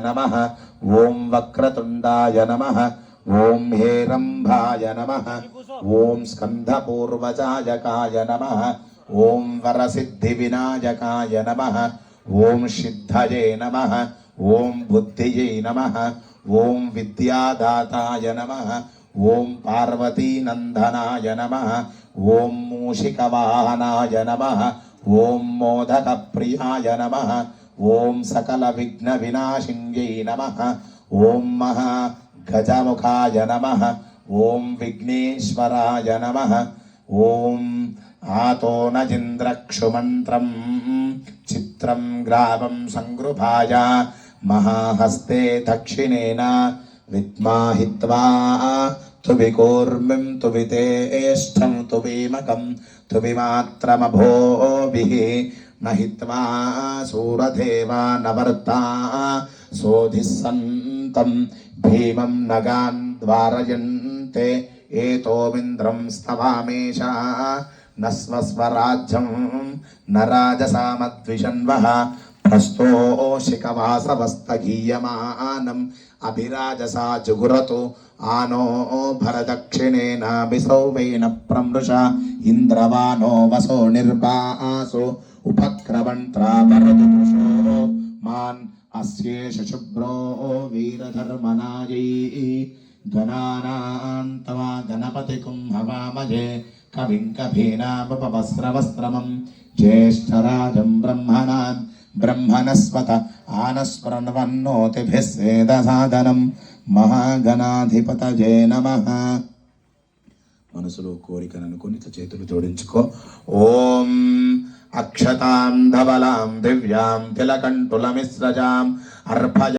नमः ओं वक्रतुंडाय नमः ओं हेरंभाय नमः ओं स्कंधपूर्वजायकाय नमः ओं वरसिद्धिविनायकाय नमः ओं सिद्धये नमः ओं बुद्धिये नमः ओं विद्यादाताय नमः ओं पार्वतीनंदनाय नमः ओं मूषिकवाहनाय नमः ओं मोदकप्रियाय नमः ओं सकलविघ्नविनाशिन्यै नमः ओं महागजमुखाय नमः ओं विघ्नेश्वराय नमः ओं आतोनजिन्द्रक्षुमन्त्रं चित्रं ग्रावं संगृभाय महाहस्ते दक्षिणेन विद्माहित्वा तुविकूर्मिं तुवितेष्ठं तुवीमकं तुविमात्रमभोभिः नहित्वा सूरदेवा नवर्ता सोऽधिसन्तं भीमं नगान् द्वारयन्ते एतोमिन्द्रं स्तवामेषा न स्वस्वराज्यं न राजसामद्विषन्वः प्रस्तोषिकवासवस्तगीयमानम् अभिराजसा जुगुरतु आनो भरदक्षिणेन विसौवेन प्रमृषा इन्द्रवानो वसो निर्वासो उपक्रमन्त्रापरदुषो मान् अस्येष शुभ्रो वीरधर्मनायै गणानान्तवा गणपतिकुं हवामहे कविं कवीनामुपवस्त्रवस्त्रमं ज्येष्ठराजं ब्रह्मणान् ब्रह्मणस्पत आनस्मरन्वन्नोतिभिः सेदसादनं महागणाधिपतये नमः। మనసులో కోరికను అనుకొని చేతులు జోడించుకో. ఓం అక్షతాం ధవలాం దివ్యాం తిలకంఠులమిస్రజాం అర్భయ